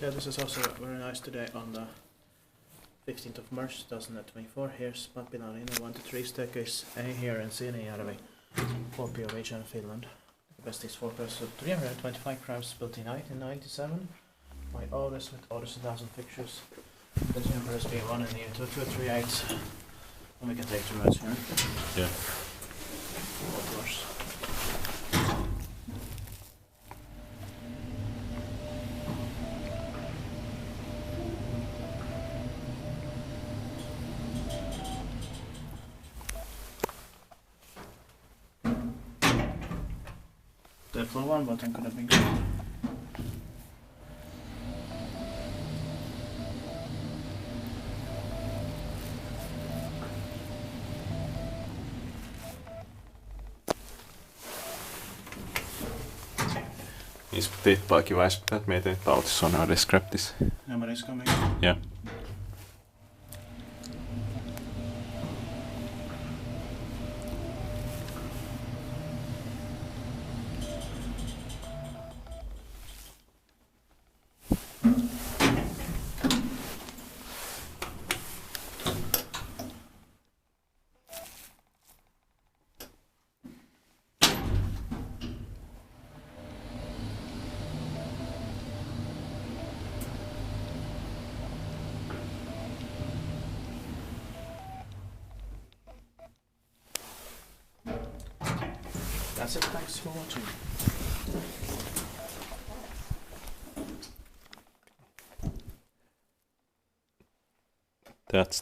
Yeah, this is also very nice today on the 15th of March 2024. Here's Pappilanrinne 1-3 staircase A here in Siilinjärvi, 4 POH in Finland. The best is 4 plus 325 crowns built in 1997 by Otis with Otis 1000 fixtures. The number is B1 and E2238. And we can take 2 minutes here. Yeah. Of course. The floor one button could have been good. Is tippaakin väistyttää, että mietin, että Otis on already scrapped this. Nobody's coming. Yeah. That's it, thanks for watching. That's